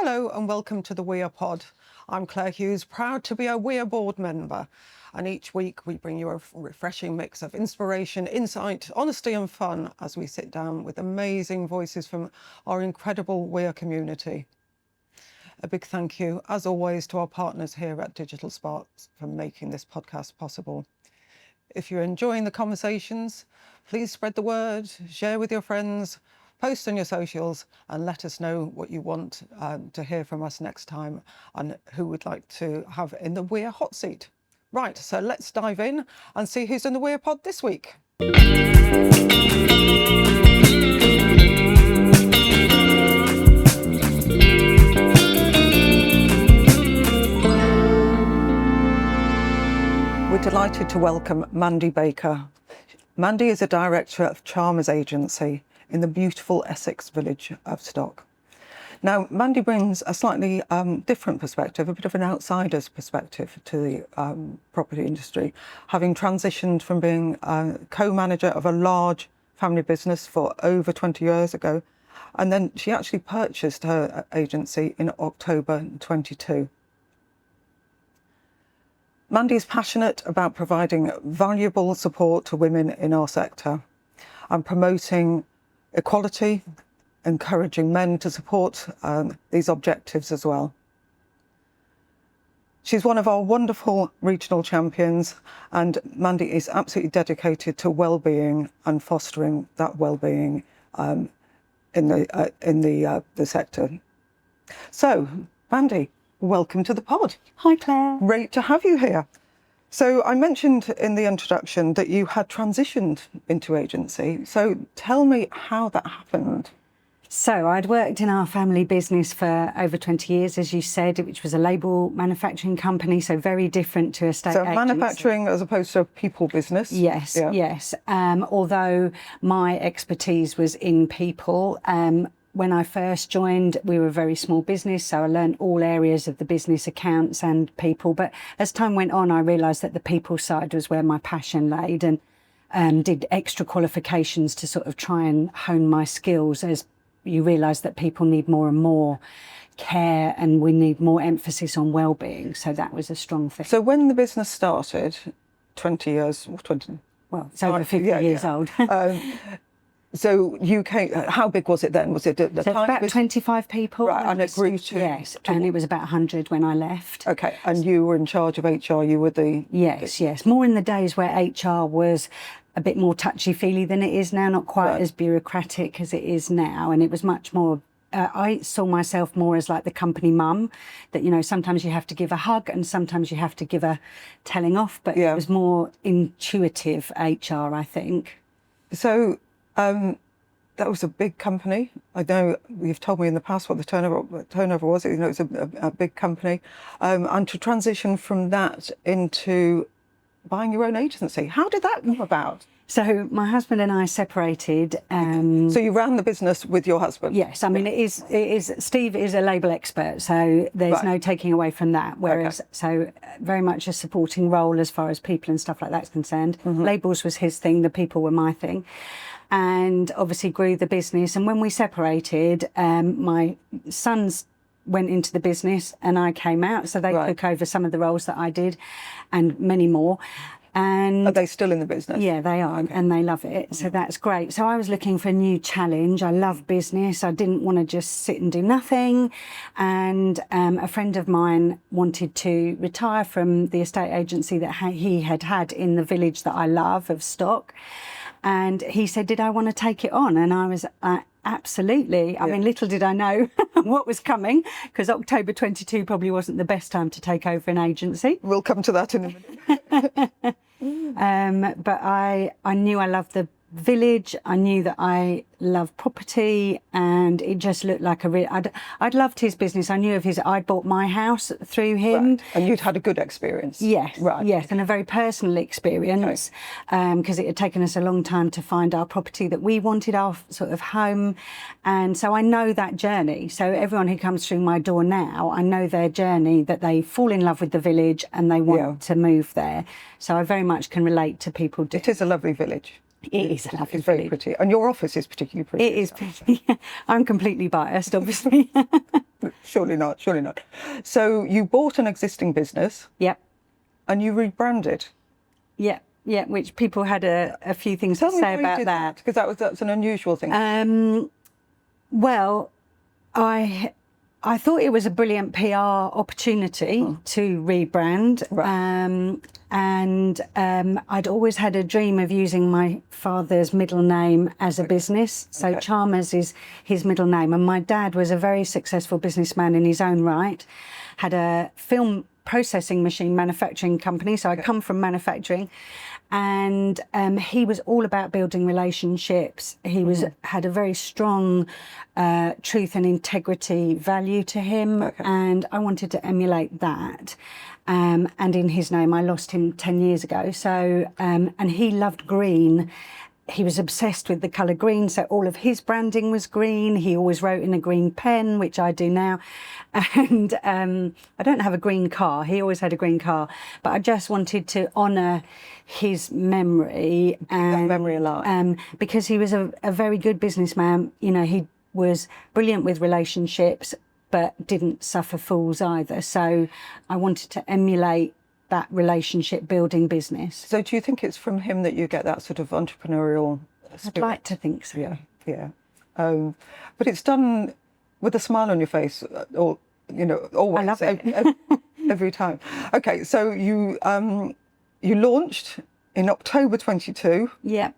Hello and welcome to the WiEA pod. I'm Clare Hughes, proud to be a WiEA board member. And each week we bring you a refreshing mix of inspiration, insight, honesty and fun as we sit down with amazing voices from our incredible WiEA community. A big thank you, as always, to our partners here at Digital Sparks for making this podcast possible. If you're enjoying the conversations, please spread the word, share with your friends, post on your socials and let us know what you want to hear from us next time and who would like to have in the WiEA hot seat. Right, so let's dive in and see who's in the WiEA pod this week. We're delighted to welcome Mandy Baker. Mandy is a director of Chalmers Agency in the beautiful Essex village of Stock. Now, Mandy brings a slightly different perspective, a bit of an outsider's perspective to the property industry, having transitioned from being co-manager of a large family business for over 20 years ago. And then she actually purchased her agency in October 22. Mandy is passionate about providing valuable support to women in our sector and promoting equality, encouraging men to support these objectives as well. She's one of our wonderful regional champions, and Mandy is absolutely dedicated to well-being and fostering that well-being in the sector. So, Mandy, welcome to the pod. Hi, Claire. Great to have you here. So I mentioned in the introduction that you had transitioned into agency. So tell me how that happened. So I'd worked in our family business for over 20 years, as you said, which was a label manufacturing company, so very different to estate agency. Manufacturing as opposed to a people business? Yes, yeah. Yes. Although my expertise was in people, when I first joined, we were a very small business, so I learned all areas of the business, accounts and people. But as time went on, I realised that the people side was where my passion laid, and did extra qualifications to sort of try and hone my skills, as you realise that people need more and more care and we need more emphasis on well-being. So that was a strong thing. So when the business started, 20 years, well, it's over 50 years old. So you came, how big was it then? Was it so about 25 people? Right, and it grew to... Yes, and it was about 100 when I left. Okay, and you were in charge of HR, you were the... Yes. More in the days where HR was a bit more touchy-feely than it is now, not quite as bureaucratic as it is now, and it was much more... I saw myself more as like the company mum, that, you know, sometimes you have to give a hug and sometimes you have to give a telling off, but it was more intuitive HR, I think. So... that was a big company. I know you've told me in the past what the turnover was. You know, it's a big company. And to transition from that into buying your own agency, how did that come about? So my husband and I separated. So you ran the business with your husband? Yes, I mean it is. Steve is a label expert, so there's no taking away from that. Whereas, so very much a supporting role as far as people and stuff like that's concerned. Labels was his thing, the people were my thing. And obviously grew the business. And when we separated, my sons went into the business and I came out. So they took over some of the roles that I did and many more. And are they still in the business? Yeah, they are, and they love it. So that's great. So I was looking for a new challenge. I love business. I didn't want to just sit and do nothing. And a friend of mine wanted to retire from the estate agency that he had in the village that I love of Stock. And he said, did I want to take it on? And I was absolutely. I mean, little did I know what was coming, because October 22 probably wasn't the best time to take over an agency. We'll come to that in a minute. But I knew I loved the village. I knew that I loved property, and it just looked like I'd loved his business. I knew of his. I'd bought my house through him. Right. And you'd had a good experience. Yes, right. Yes, and a very personal experience, because it had taken us a long time to find our property that we wanted, our sort of home, and so I know that journey. So everyone who comes through my door now, I know their journey, that they fall in love with the village and they want to move there. So I very much can relate to people. It is a lovely village. It is a lovely It's very village. pretty. And your office is particularly pretty. It is pretty. I'm completely biased, obviously. Surely not, surely not. So you bought an existing business Yep. and you rebranded. Yeah, yeah, which people had a few things Tell to me say how you about did that. because that's an unusual thing. Well, I thought it was a brilliant PR opportunity to rebrand, and I'd always had a dream of using my father's middle name as a business. So Chalmers is his middle name, and my dad was a very successful businessman in his own right, had a film processing machine manufacturing company, so I come from manufacturing, and he was all about building relationships. He had a very strong truth and integrity value to him, and I wanted to emulate that. And in his name, I lost him 10 years ago. So, and he loved green. He was obsessed with the colour green, so all of his branding was green. He always wrote in a green pen, which I do now. And I don't have a green car. He always had a green car. But I just wanted to honour his memory. And, that memory alive. because he was a very good businessman. You know, he was brilliant with relationships, but didn't suffer fools either. So I wanted to emulate that relationship building business. So do you think it's from him that you get that sort of entrepreneurial spirit? I'd like to think so. Yeah, yeah. But it's done with a smile on your face, or you know, always. I love it. Every time. Okay, so you launched in October 22. Yeah.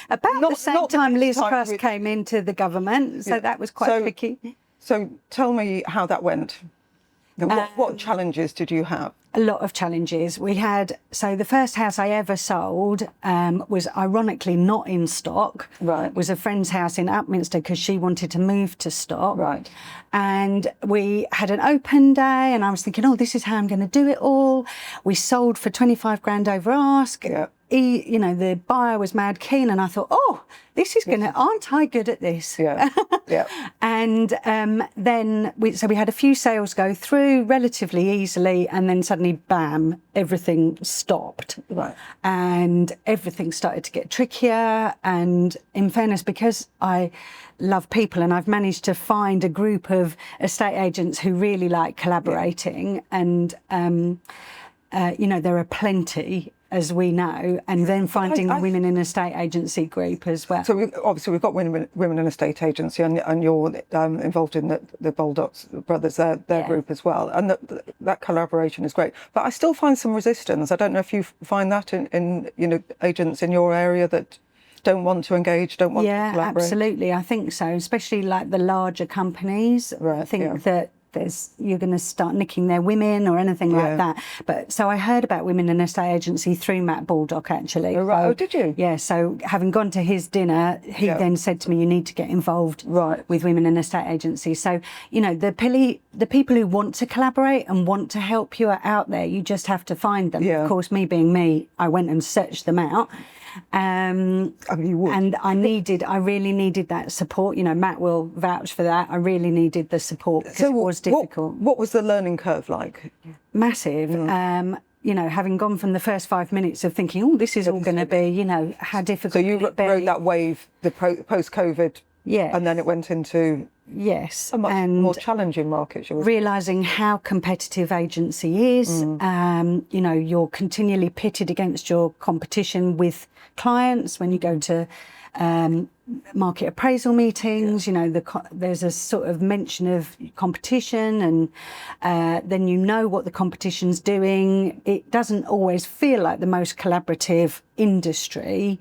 About the same time Liz Truss came into the government, so that was quite tricky. So tell me how that went. What challenges did you have? A lot of challenges. We had, so the first house I ever sold was ironically not in stock. Right. Was a friend's house in Upminster because she wanted to move to stock. Right. And we had an open day and I was thinking, oh, this is how I'm going to do it all. We sold for 25 grand over ask. Yeah. You know, the buyer was mad keen and I thought, oh, this is going to, aren't I good at this? Yeah, yeah. And then we had a few sales go through relatively easily and then suddenly, bam, everything stopped. Right. And everything started to get trickier. And in fairness, because I love people and I've managed to find a group of estate agents who really like collaborating and, you know, there are plenty, as we know, and then finding the Women in Estate Agency group as well. So obviously we've got Women in Estate Agency, and you're involved in the Baldock's brothers, their group as well, and that collaboration is great. But I still find some resistance. I don't know if you find that in you know, agents in your area that don't want to engage, don't want to collaborate. Yeah, absolutely. I think so, especially like the larger companies. Right, I think that you're going to start nicking their women or anything like that. But so I heard about Women in Estate Agency through Matt Baldock, actually. Oh, right. So, oh, did you? Yeah. So having gone to his dinner, he then said to me, "You need to get involved with Women in Estate Agency." So you know, the people who want to collaborate and want to help you are out there. You just have to find them. Yeah. Of course, me being me, I went and searched them out. I mean, you would. And I really needed that support. You know, Matt will vouch for that. I really needed the support because it was difficult. What was the learning curve like? Massive. You know, having gone from the first 5 minutes of thinking, oh, this is all going to be, you know, how difficult. So you rode that wave, the post-COVID, and then it went into a much more challenging market. Realising how competitive agency is, you know, you're continually pitted against your competition with clients when you go to market appraisal meetings. You know, there's a sort of mention of competition, and then you know what the competition's doing. It doesn't always feel like the most collaborative industry,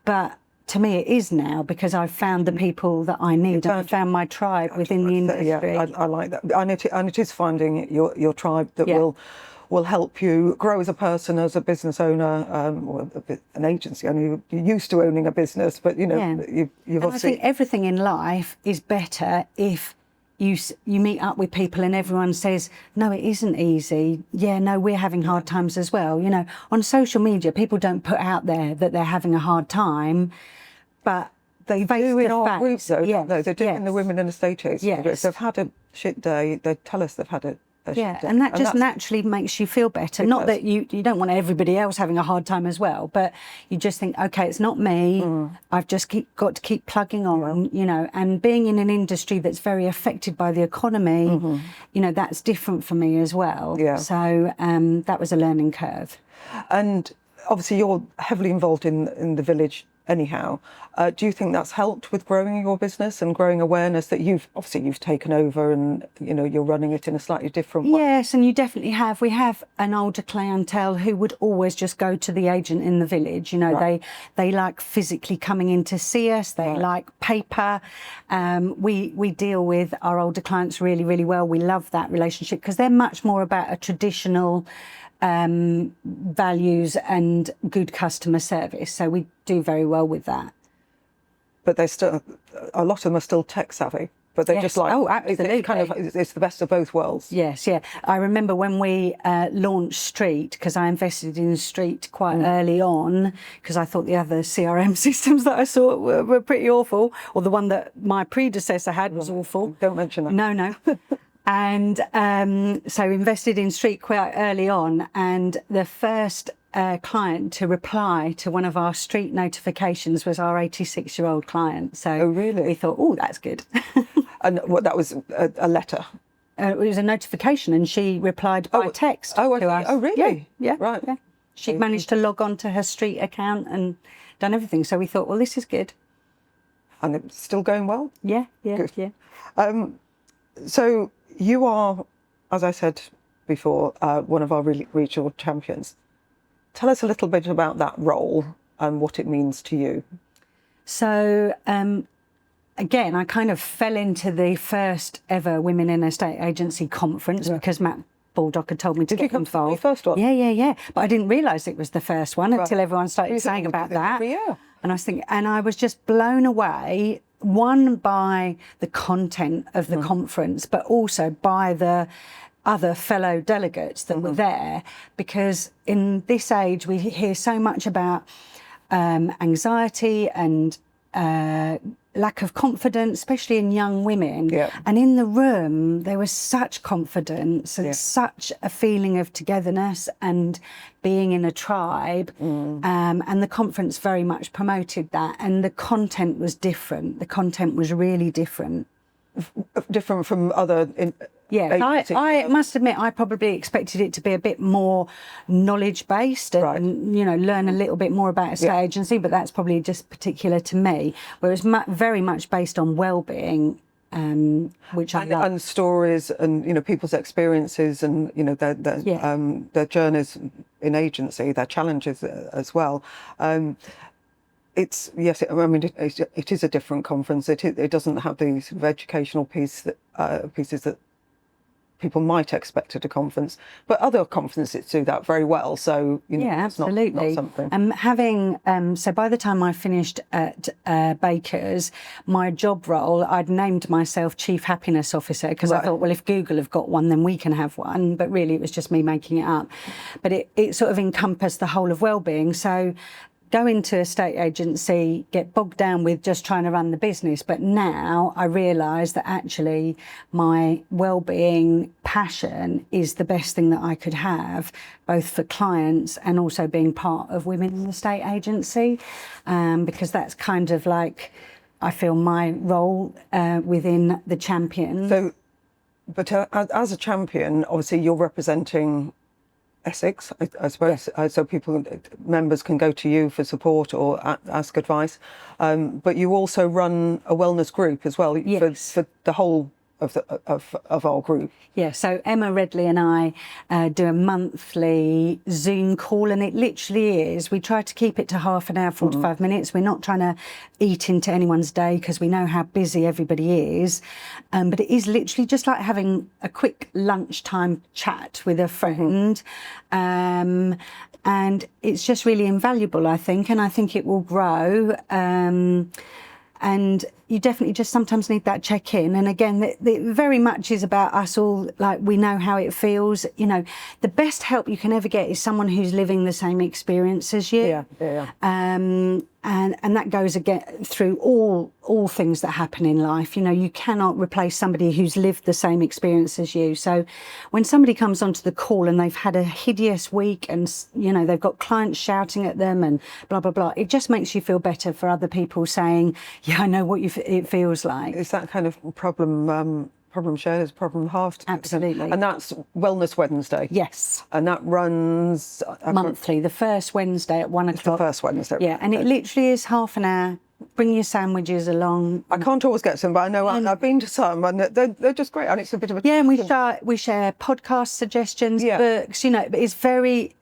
but to me it is now, because I've found the people that I need. I've found my tribe within the industry. Yeah, I like that. And it is finding your tribe that will help you grow as a person, as a business owner, or an agency. I know you're used to owning a business, but you know, you've obviously... I think everything in life is better if you meet up with people and everyone says, no, it isn't easy. Yeah, no, we're having hard times as well. You know, on social media, people don't put out there that they're having a hard time, but they do in our group, though. No, they do in the Women in Estate Agency. Yes. If they've had a shit day, they tell us they've had a Yeah, and that just naturally makes you feel better. Not that you don't want everybody else having a hard time as well, but you just think, okay, it's not me. I've just got to keep plugging on, you know, and being in an industry that's very affected by the economy, you know, that's different for me as well. Yeah. So that was a learning curve. And obviously you're heavily involved in the village anyhow. Do you think that's helped with growing your business and growing awareness that you've taken over and, you know, you're running it in a slightly different way? Yes, and you definitely have. We have an older clientele who would always just go to the agent in the village. You know, they like physically coming in to see us. They like paper. We deal with our older clients really, really well. We love that relationship because they're much more about a traditional values and good customer service. So we do very well with that. But they're still, a lot of them are still tech savvy, but they're just like, oh, absolutely. It's the best of both worlds. Yes, yeah. I remember when we launched Street, because I invested in Street quite early on, because I thought the other CRM systems that I saw were pretty awful, or the one that my predecessor had was awful. Don't mention that. No. And so invested in Street quite early on, and the first client to reply to one of our Street notifications was our 86-year-old client. So really? We thought, oh, that's good. And what, that was a letter? It was a notification, and she replied by text to us. Oh, really? Yeah. Right. Yeah. She managed to log on to her Street account and done everything. So we thought, well, this is good. And it's still going well? Yeah. Good. Yeah. So you are, as I said before, one of our regional champions. Tell us a little bit about that role and what it means to you. So, again, I kind of fell into the first ever Women in Estate Agency conference because Matt Baldock had told me to get involved. Did you come to the first one? Yeah. But I didn't realise it was the first one until everyone started saying about that. Yeah. And I was thinking, and I was just blown away, one, by the content of the conference, but also by the other fellow delegates that were there, because in this age we hear so much about anxiety and lack of confidence, especially in young women. And in the room there was such confidence and such a feeling of togetherness and being in a tribe, and the conference very much promoted that, and the content was different. The content was really different. Different from other I must admit I probably expected it to be a bit more knowledge based and you know, learn a little bit more about estate agency, but that's probably just particular to me, whereas very much based on well-being, which I love. And stories and, you know, people's experiences and, you know, their journeys in agency, their challenges as well. It's it is a different conference. It doesn't have the sort of educational pieces that people might expect at a conference, but other conferences do that very well. So you know, absolutely. It's not something. Having so by the time I finished at Baker's, my job role, I'd named myself Chief Happiness Officer because I thought, well, if Google have got one, then we can have one. But really, it was just me making it up. But it sort of encompassed the whole of wellbeing. So go into a estate agency, get bogged down with just trying to run the business. But now I realise that actually my wellbeing passion is the best thing that I could have, both for clients and also being part of Women in the Estate Agency, because that's kind of like, I feel, my role within the champion. So, but as a champion, obviously you're representing Essex, I suppose, so members can go to you for support or ask advice. But you also run a wellness group as well for the whole of our group. Yeah, so Emma Redley and I do a monthly Zoom call, and it literally is, we try to keep it to half an hour, 45 minutes. We're not trying to eat into anyone's day because we know how busy everybody is. But it is literally just like having a quick lunchtime chat with a friend. And it's just really invaluable, I think, and I think it will grow. And you definitely just sometimes need that check-in. And again, it very much is about us all, like, we know how it feels. You know, the best help you can ever get is someone who's living the same experience as you. And that goes again through all things that happen in life. You know, you cannot replace somebody who's lived the same experience as you. So when somebody comes onto the call and they've had a hideous week and, you know, they've got clients shouting at them and blah, blah, blah, it just makes you feel better for other people saying, yeah, I know what it feels like. It's that kind of problem shared is problem halved. Absolutely. And that's Wellness Wednesday. Yes. And that runs monthly, the first Wednesday at 1 o'clock. It's the first Wednesday. Yeah, and it literally is half an hour. Bring your sandwiches along. I can't always get some, but I know I've been to some, and they're just great. And it's a bit of a and we share podcast suggestions, books. You know, it's very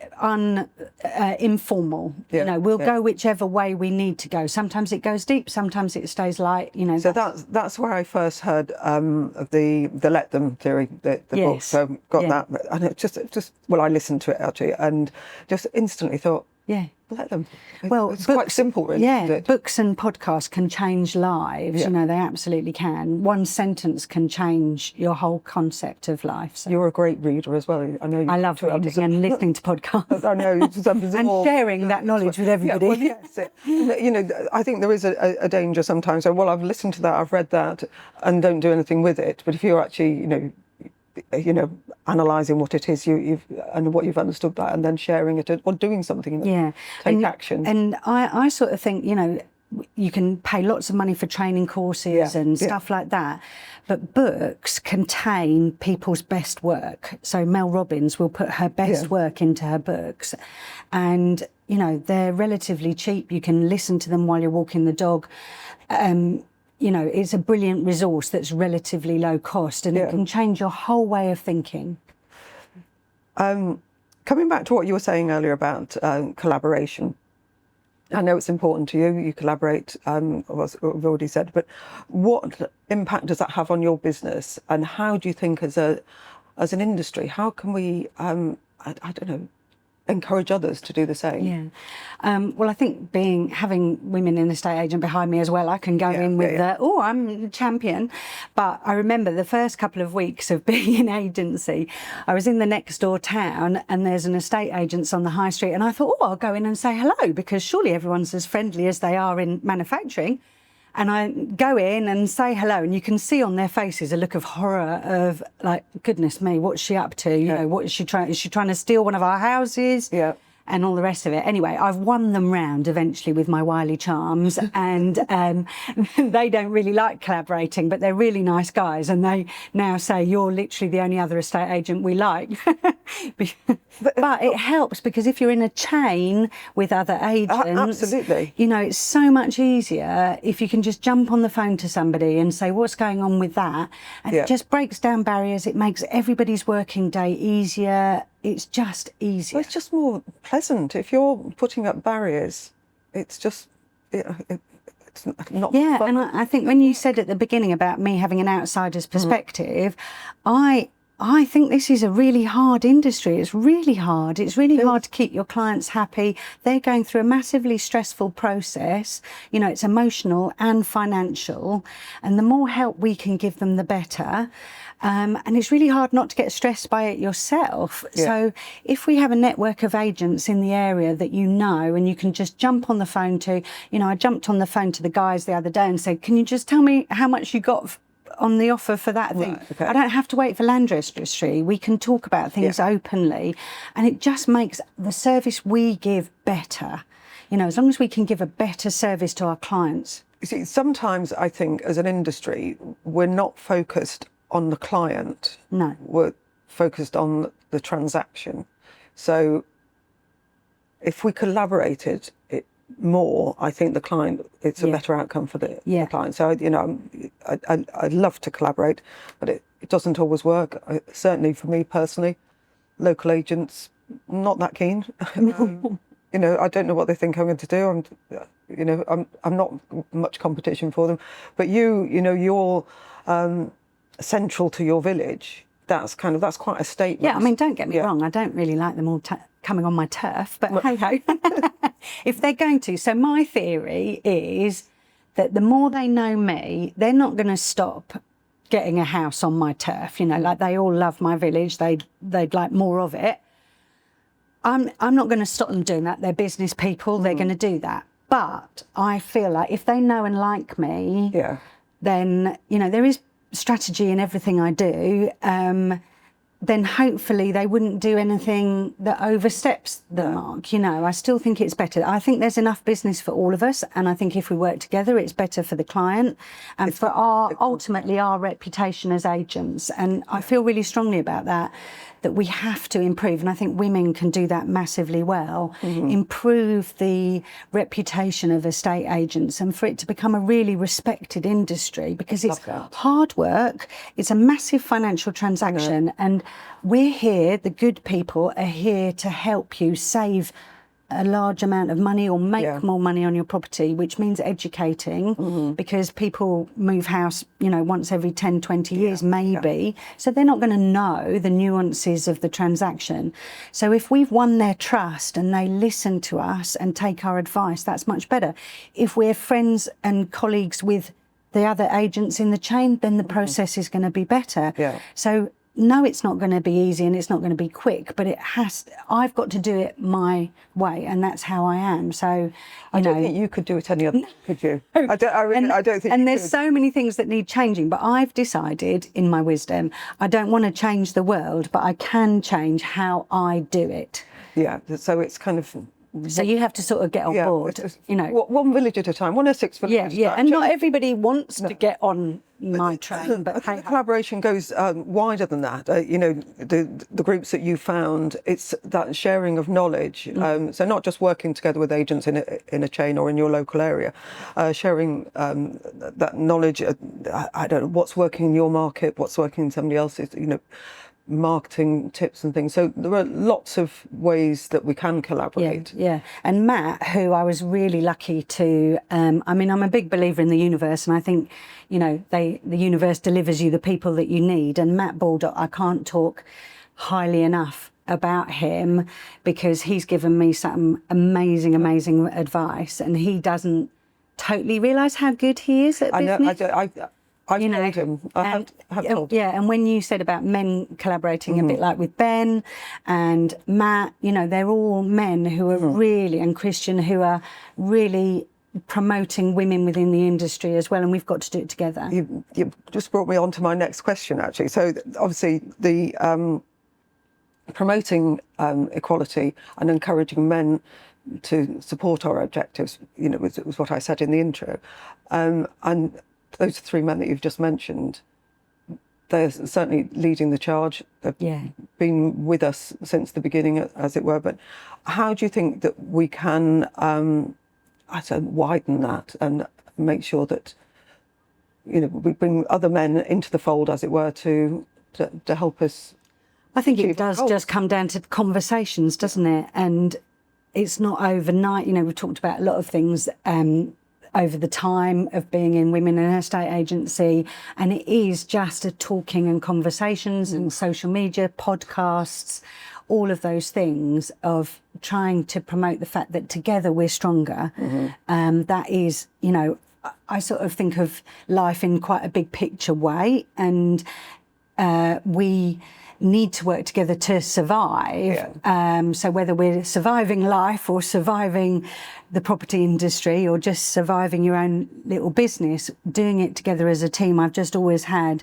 informal. You know, we'll go whichever way we need to go. Sometimes it goes deep, sometimes it stays light. You know. So that's where I first heard of the Let Them theory, the book. So got that, and it just I listened to it actually, and just instantly thought, let them. Well, it's quite simple, really. Yeah, books and podcasts can change lives. You know, they absolutely can. One sentence can change your whole concept of life. So. You're a great reader as well. I know. I love reading and listening to podcasts. I know, and sharing that knowledge with everybody. Yeah, well, yes, you know, I think there is a danger sometimes. So, well, I've listened to that, I've read that, and don't do anything with it. But if you're actually, you know, analysing what it is you've and what you've understood that, and then sharing it or doing something, take action. And I sort of think, you know, you can pay lots of money for training courses and stuff like that, but books contain people's best work. So Mel Robbins will put her best work into her books, and you know, they're relatively cheap. You can listen to them while you're walking the dog. You know, it's a brilliant resource that's relatively low cost, and it can change your whole way of thinking. Coming back to what you were saying earlier about collaboration, I know it's important to you. You collaborate, as we've already said, but what impact does that have on your business, and how do you think, as an industry, how can we, I don't know, encourage others to do the same? Well, I think having women in the estate agent behind me as well, I can go in with oh, I'm champion. But I remember the first couple of weeks of being in agency, I was in the next door town and there's an estate agents on the high street, and I thought, oh, I'll go in and say hello, because surely everyone's as friendly as they are in manufacturing. And I go in and say hello, and you can see on their faces a look of horror of, like, goodness me, what's she up to? You know, what is she trying? Is she trying to steal one of our houses? And all the rest of it. Anyway, I've won them round eventually with my wily charms, and they don't really like collaborating, but they're really nice guys, and they now say, you're literally the only other estate agent we like. But it helps, because if you're in a chain with other agents, absolutely, you know, it's so much easier if you can just jump on the phone to somebody and say, what's going on with that? And it just breaks down barriers. It makes everybody's working day easier. It's just easier. Well, it's just more pleasant. If you're putting up barriers, it's just, it's not fun. And I think when you said at the beginning about me having an outsider's perspective, I think this is a really hard industry. It's really hard. It's really hard to keep your clients happy. They're going through a massively stressful process. You know, it's emotional and financial. And the more help we can give them, the better. And it's really hard not to get stressed by it yourself. So if we have a network of agents in the area that you know, and you can just jump on the phone to, you know, I jumped on the phone to the guys the other day and said, can you just tell me how much you got on the offer for that thing? I don't have to wait for land registry. We can talk about things openly, and it just makes the service we give better. You know, as long as we can give a better service to our clients. You see, sometimes I think as an industry, we're not focused on the client. No. We're focused on the transaction. So if we collaborated it more, I think the client, it's a better outcome for the client. So, you know, I'd love to collaborate, but it doesn't always work. Certainly for me personally, local agents, not that keen. You know, I don't know what they think I'm going to do. I'm not much competition for them. But you know, you're central to your village. That's quite a statement. Yeah, I mean, don't get me wrong. I don't really like them all coming on my turf, but hey ho. If they're going to. So my theory is that the more they know me, they're not going to stop getting a house on my turf. You know, like they all love my village. They'd like more of it. I'm not going to stop them doing that. They're business people. They're going to do that. But I feel like if they know and like me, then, you know, there is strategy in everything I do. Then hopefully they wouldn't do anything that oversteps the mark. You know, I still think it's better. I think there's enough business for all of us, and I think if we work together, it's better for the client and for ultimately our reputation as agents. And I feel really strongly about that we have to improve, and I think women can do that massively well, improve the reputation of estate agents and for it to become a really respected industry, because it's hard work, it's a massive financial transaction, and we're here, the good people are here to help you save a large amount of money or make more money on your property, which means educating, because people move house, you know, once every 10, 20 years, maybe. So they're not going to know the nuances of the transaction. So if we've won their trust and they listen to us and take our advice, that's much better. If we're friends and colleagues with the other agents in the chain, then the process is going to be better. So no, it's not going to be easy and it's not going to be quick, but I've got to do it my way, and that's how I am. So, I don't think you could do it any other way, could you? I don't think. And there's so many things that need changing, but I've decided, in my wisdom, I don't want to change the world, but I can change how I do it. Yeah. So it's kind of. So you have to sort of get on board, you know. One village at a time, one Essex village at a time. And not everybody wants to get on my train. But the collaboration goes wider than that. You know, the groups that you found, it's that sharing of knowledge. So not just working together with agents in a chain or in your local area, sharing that knowledge. I don't know what's working in your market, what's working in somebody else's. You know, marketing tips and things. So there are lots of ways that we can collaborate. And Matt, who I was really lucky to, I mean, I'm a big believer in the universe, and I think, you know, the universe delivers you the people that you need. And Matt Baldock, I can't talk highly enough about him, because he's given me some amazing advice, and he doesn't totally realise how good he is at business. I've told him. I have told him. And when you said about men collaborating a bit like with Ben and Matt, you know, they're all men who are really, and Christian, who are really promoting women within the industry as well, and we've got to do it together. You just brought me on to my next question, actually. So obviously the promoting equality and encouraging men to support our objectives, you know, was what I said in the intro. And those three men that you've just mentioned, they're certainly leading the charge. They've been with us since the beginning, as it were. But how do you think that we can, widen that and make sure that, you know, we bring other men into the fold, as it were, to help us? I think it does just come down to conversations, doesn't it? And it's not overnight. You know, we've talked about a lot of things over the time of being in Women in Estate Agency, and it is just a talking and conversations and social media, podcasts, all of those things of trying to promote the fact that together we're stronger. That is, you know, I sort of think of life in quite a big picture way, and we need to work together to survive. So whether we're surviving life or surviving the property industry or just surviving your own little business, doing it together as a team, I've just always had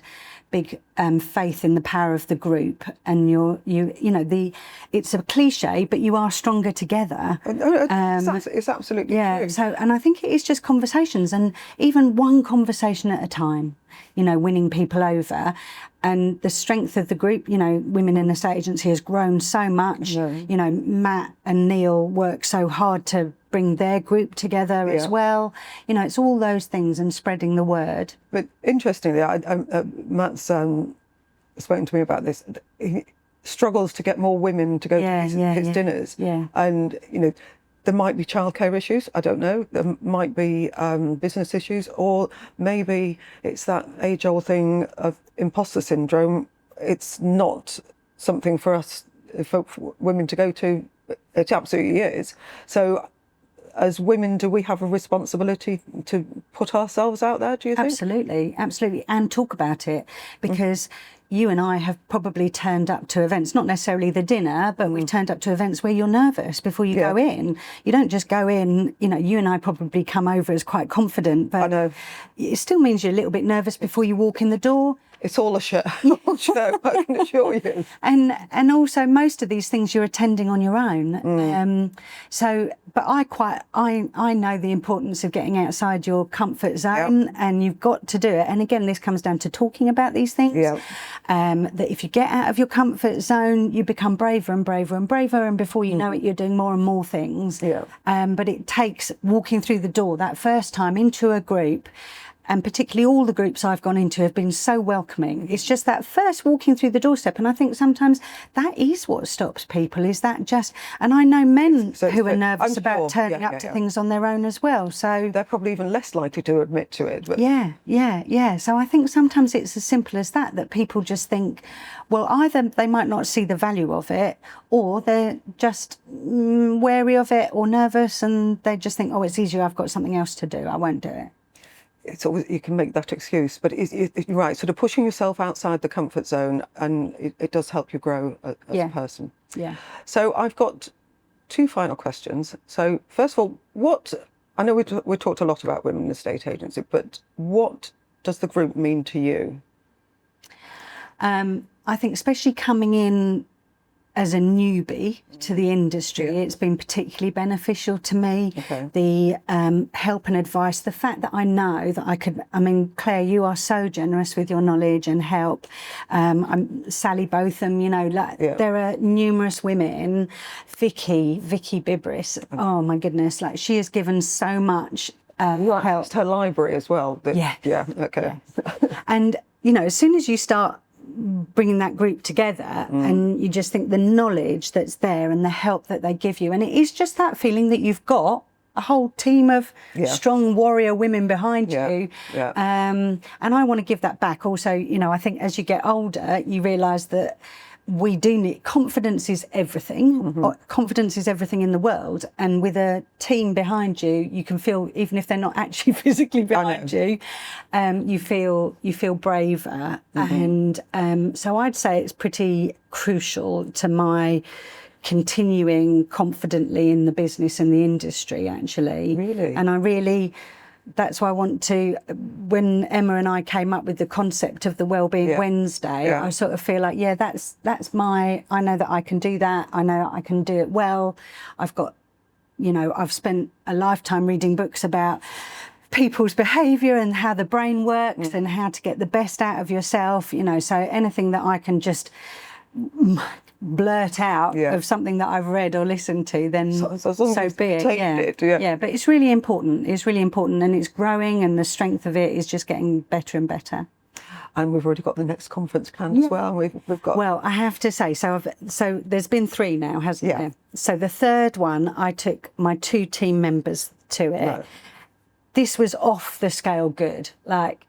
big faith in the power of the group. And you know, it's a cliche, but you are stronger together. It's absolutely true. So, and I think it is just conversations, and even one conversation at a time, you know, winning people over. And the strength of the group, you know, Women in Estate Agency has grown so much. You know, Matt and Neil work so hard to bring their group together as well. You know, it's all those things and spreading the word. But interestingly, Matt's spoken to me about this. He struggles to get more women to go to his dinners. And, you know, there might be childcare issues, I don't know. There might be business issues, or maybe it's that age-old thing of imposter syndrome. It's not something for us, for women to go to. It absolutely is. So as women, do we have a responsibility to put ourselves out there, do you think? Absolutely, absolutely. And talk about it, because you and I have probably turned up to events, not necessarily the dinner, but we've turned up to events where you're nervous before you go in. You don't just go in, you know, you and I probably come over as quite confident, but I know. it still means you're a little bit nervous before you walk in the door. It's all a show, I can assure you. And also most of these things you're attending on your own. But I know the importance of getting outside your comfort zone, and you've got to do it. And again, this comes down to talking about these things. That if you get out of your comfort zone, you become braver and braver and braver, and before you know it, you're doing more and more things. But it takes walking through the door that first time into a group. And particularly all the groups I've gone into have been so welcoming. It's just that first walking through the doorstep. And I think sometimes that is what stops people, is that just... And I know men who are nervous about turning up to things on their own as well. So they're probably even less likely to admit to it. But... Yeah. So I think sometimes it's as simple as that people just think, well, either they might not see the value of it, or they're just wary of it or nervous, and they just think, oh, it's easier, I've got something else to do, I won't do it. It's always, you can make that excuse, but you're right, sort of pushing yourself outside the comfort zone, and it does help you grow as a person. So I've got two final questions. So first of all, I know we talked a lot about women in the estate agency, but what does the group mean to you? I think especially coming in as a newbie to the industry, it's been particularly beneficial to me. The help and advice, the fact that I know that I could, I mean, Claire, you are so generous with your knowledge and help. Sally Botham, you know, there are numerous women. Vicky Bibris, oh my goodness, like she has given so much help. It's her library as well. And, you know, as soon as you start bringing that group together and you just think the knowledge that's there and the help that they give you, and it is just that feeling that you've got a whole team of strong warrior women behind you. And I want to give that back also. You know, I think as you get older you realise that we do need confidence is everything. Confidence is everything in the world, and with a team behind you, you can feel, even if they're not actually physically behind you, you feel braver. And so I'd say it's pretty crucial to my continuing confidently in the business and the industry, actually. Really? And I really... That's why I want to, when Emma and I came up with the concept of the Wellbeing Wednesday, I sort of feel like, that's my, I know that I can do that. I know I can do it well. I've got, you know, I've spent a lifetime reading books about people's behaviour and how the brain works and how to get the best out of yourself, you know, so anything that I can just blurt out of something that I've read or listened to, then so be it. But it's really important. It's really important, and it's growing, and the strength of it is just getting better and better. And we've already got the next conference planned as well. We've got. Well, I have to say, so there's been 3 now, hasn't there? So the third one, I took my 2 team members to it. This was off the scale good, like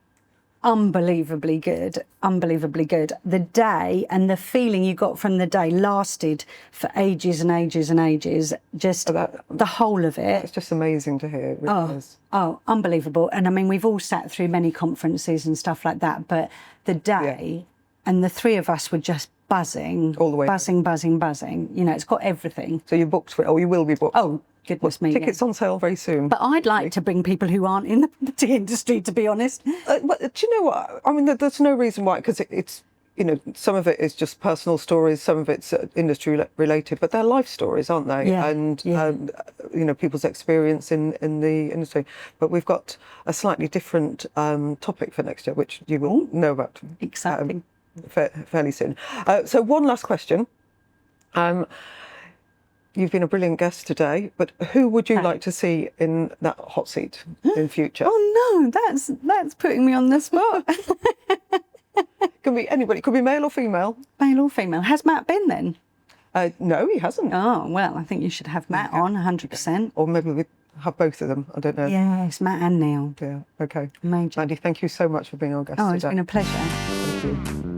unbelievably good. The day and the feeling you got from the day lasted for ages and ages and ages. Just the whole of it. It's just amazing to hear. Oh, unbelievable. And I mean, we've all sat through many conferences and stuff like that, but the day and the 3 of us were just buzzing. All the way. Buzzing. You know, it's got everything. So you're booked for it, or you will be booked? Oh, goodness me. Tickets on sale very soon. But I'd like to bring people who aren't in the tea industry, to be honest. But do you know what? I mean, there's no reason why, because it's, you know, some of it is just personal stories, some of it's industry related, but they're life stories, aren't they? And, you know, people's experience in the industry. But we've got a slightly different topic for next year, which you will know about. Exciting. Fairly soon. So one last question. You've been a brilliant guest today, but who would you like to see in that hot seat in future? Oh no, that's putting me on the spot. Can be anybody. Could be male or female. Male or female. Has Matt been then? No, he hasn't. Oh well, I think you should have Matt on 100%. Or maybe we have both of them. I don't know. Yes, Matt and Neil. Yeah. Okay. Amazing. Mandy, thank you so much for being our guest today. Oh, it's been a pleasure. Thank you.